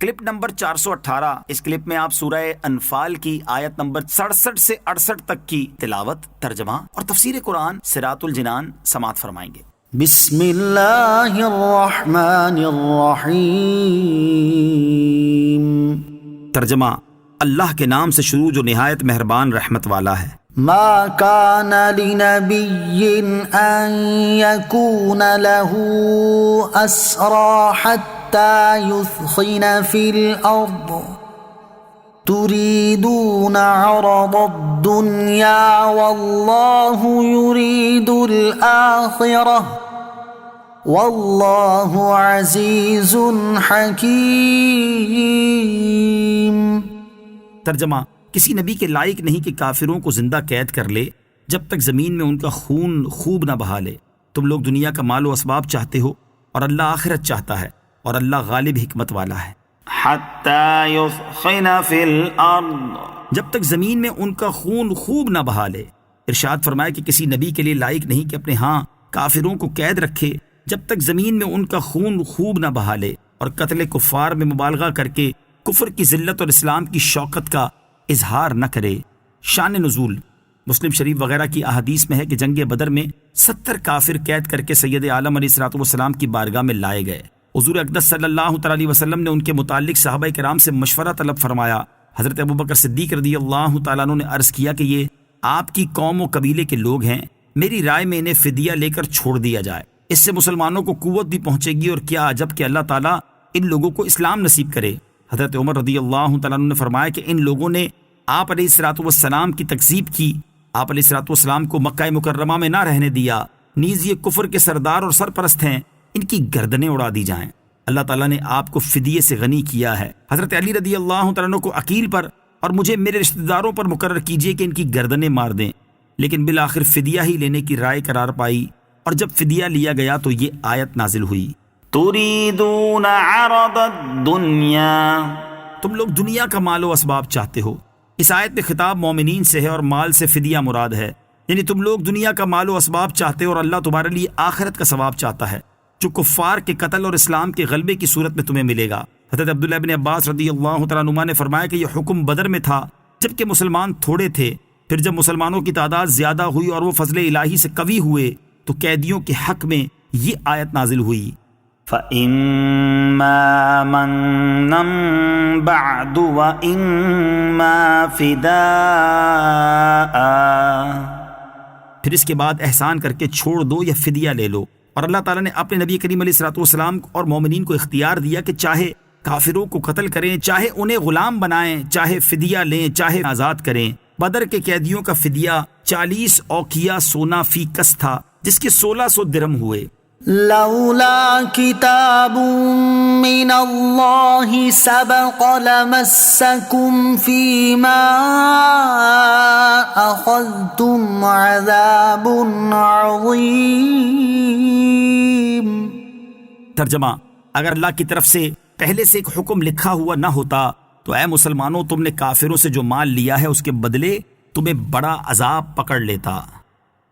Clip number 418۔ اس clip میں آپ سورہ انفال کی آیت نمبر 67 سے 68 تک کی تلاوت، ترجمہ اور تفسیر قرآن صراط الجنان سماعت فرمائیں گے۔ بسم اللہ الرحمن الرحیم۔ ترجمہ، اللہ کے نام سے شروع جو نہایت مہربان رحمت والا ہے۔ ما كان لنبي أن يكون له أسرى حتى يثخن في الأرض تريدون عرض الدنيا والله يريد الآخرة والله عزيز حكيم۔ ترجمہ، کسی نبی کے لائق نہیں کہ کافروں کو زندہ قید کر لے جب تک زمین میں ان کا خون خوب نہ بہا لے۔ تم لوگ دنیا کا مال و اسباب چاہتے ہو اور اللہ آخرت چاہتا ہے، اور اللہ غالب حکمت والا ہے۔ حتی یثخن فی الارض، جب تک زمین میں ان کا خون خوب نہ بہا لے۔ ارشاد فرمایا کہ کسی نبی کے لیے لائق نہیں کہ اپنے ہاں کافروں کو قید رکھے جب تک زمین میں ان کا خون خوب نہ بہا لے، اور قتل کفار میں مبالغہ کر کے کفر کی ذلت اور اسلام کی شوکت کا اظہار نہ کرے۔ شان نزول، مسلم شریف وغیرہ کی احادیث میں ہے کہ جنگ بدر میں 70 کافر قید کر کے سید عالم علیہ الصلوۃ والسلام کی بارگاہ میں لائے گئے۔ حضور اقدس صلی اللہ تعالی علیہ وسلم نے ان کے متعلق صحابہ کرام سے مشورہ طلب فرمایا۔ حضرت ابوبکر صدیق رضی اللہ تعالیٰ عنہ نے عرض کیا کہ یہ آپ کی قوم و قبیلے کے لوگ ہیں، میری رائے میں انہیں فدیہ لے کر چھوڑ دیا جائے، اس سے مسلمانوں کو قوت بھی پہنچے گی، اور کیا عجب کہ اللہ تعالیٰ ان لوگوں کو اسلام نصیب کرے۔ حضرت عمر رضی اللہ تعالیٰ عنہ نے فرمایا کہ ان لوگوں نے آپ علیہ الصلوۃ والسلام کی تکذیب کی، آپ علیہ الصلوۃ والسلام کو مکہ مکرمہ میں نہ رہنے دیا، نیز یہ کفر کے سردار اور سرپرست ہیں، ان کی گردنیں اڑا دی جائیں۔ اللہ تعالیٰ نے آپ کو فدیے سے غنی کیا ہے۔ حضرت علی رضی اللہ تعالیٰ عنہ کو عقیل پر اور مجھے میرے رشتہ داروں پر مقرر کیجئے کہ ان کی گردنیں مار دیں، لیکن بالآخر فدیہ ہی لینے کی رائے قرار پائی، اور جب فدیہ لیا گیا تو یہ آیت نازل ہوئی۔ تريدون عرض الدنيا، تم لوگ دنیا کا مال و اسباب چاہتے ہو۔ اس آیت میں خطاب مومنین سے ہے اور مال سے فدیہ مراد ہے، یعنی تم لوگ دنیا کا مال و اسباب چاہتے ہو اور اللہ تمہارے لیے آخرت کا ثواب چاہتا ہے جو کفار کے قتل اور اسلام کے غلبے کی صورت میں تمہیں ملے گا۔ حضرت عبداللہ ابن عباس رضی اللہ تعالیٰ عنہما نے فرمایا کہ یہ حکم بدر میں تھا جبکہ مسلمان تھوڑے تھے، پھر جب مسلمانوں کی تعداد زیادہ ہوئی اور وہ فضل الہی سے قوی ہوئے تو قیدیوں کے حق میں یہ آیت نازل ہوئی۔ فَإِمَّا مَنًّا بَعْدُ وَإِمَّا فِدَاءً، پھر اس کے بعد احسان کر کے چھوڑ دو یا فدیہ لے لو۔ اور اللہ تعالیٰ نے اپنے نبی کریم علیہ الصلوۃ والسلام اور مومنین کو اختیار دیا کہ چاہے کافروں کو قتل کریں، چاہے انہیں غلام بنائیں، چاہے فدیہ لیں، چاہے آزاد کریں۔ بدر کے قیدیوں کا فدیہ 40 اوقیہ سونا فی کس تھا، جس کے 1600 درہم ہوئے۔ لولا کتاب من اللہ سبق لمسکم فیما اخذتم عذاب عظیم۔ ترجمہ، اگر اللہ کی طرف سے پہلے سے ایک حکم لکھا ہوا نہ ہوتا تو اے مسلمانوں، تم نے کافروں سے جو مال لیا ہے اس کے بدلے تمہیں بڑا عذاب پکڑ لیتا۔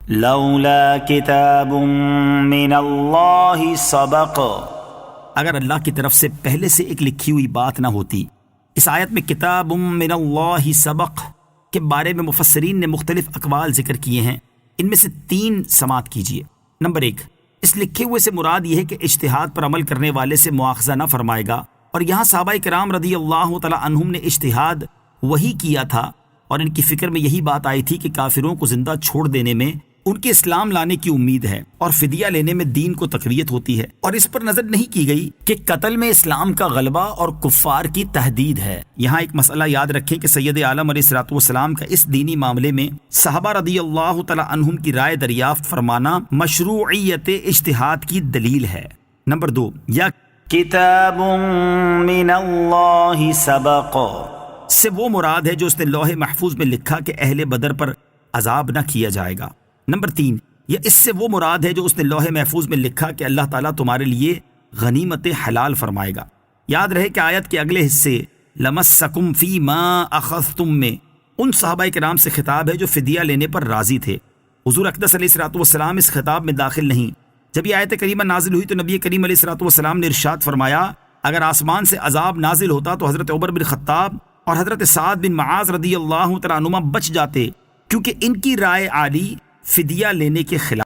لولا کتاب من اللہ سبق، اگر اللہ کی طرف سے پہلے سے ایک لکھی ہوئی بات نہ ہوتی۔ اس آیت میں کتاب من اللہ سبق کے بارے میں مفسرین نے مختلف اقوال ذکر کیے ہیں، ان میں سے 3 سماعت کیجیے۔ نمبر 1، اس لکھے ہوئے سے مراد یہ ہے کہ اجتہاد پر عمل کرنے والے سے مواخذہ نہ فرمائے گا، اور یہاں صحابہ کرام رضی اللہ تعالی عنہم نے اجتہاد وہی کیا تھا، اور ان کی فکر میں یہی بات آئی تھی کہ کافروں کو زندہ چھوڑ دینے میں ان کے اسلام لانے کی امید ہے، اور فدیہ لینے میں دین کو تقویت ہوتی ہے، اور اس پر نظر نہیں کی گئی کہ قتل میں اسلام کا غلبہ اور کفار کی تحدید ہے۔ یہاں ایک مسئلہ یاد رکھیں کہ سید عالم علیہ الصلوۃ والسلام کا اس دینی معاملے میں صحابہ رضی اللہ تعالی عنہم کی رائے دریافت فرمانا مشروعیت اجتہاد کی دلیل ہے۔ نمبر 2، یا کتاب من اللہ سبق سے وہ مراد ہے جو اس نے لوح محفوظ میں لکھا کہ اہل بدر پر عذاب نہ کیا جائے گا۔ نمبر 3، یا اس سے وہ مراد ہے جو اس نے لوح محفوظ میں لکھا کہ اللہ تعالیٰ تمہارے لیے غنیمت حلال فرمائے گا۔ یاد رہے کہ آیت کے اگلے حصے لمسکم فی ما اخذتم میں ان صحابہ کرام سے خطاب ہے جو فدیہ لینے پر راضی تھے۔ حضور اقدس علیہ الصلوۃ والسلام اس خطاب میں داخل نہیں۔ جب یہ آیت کریمہ نازل ہوئی تو نبی کریم علیہ الصلوۃ والسلام نے ارشاد فرمایا، اگر آسمان سے عذاب نازل ہوتا تو حضرت عمر بن خطاب اور حضرت سعد بن معاذ رضی اللہ تعالیٰ عنہما بچ جاتے، کیونکہ ان کی رائے عالی فدیہ لینے کے خلاف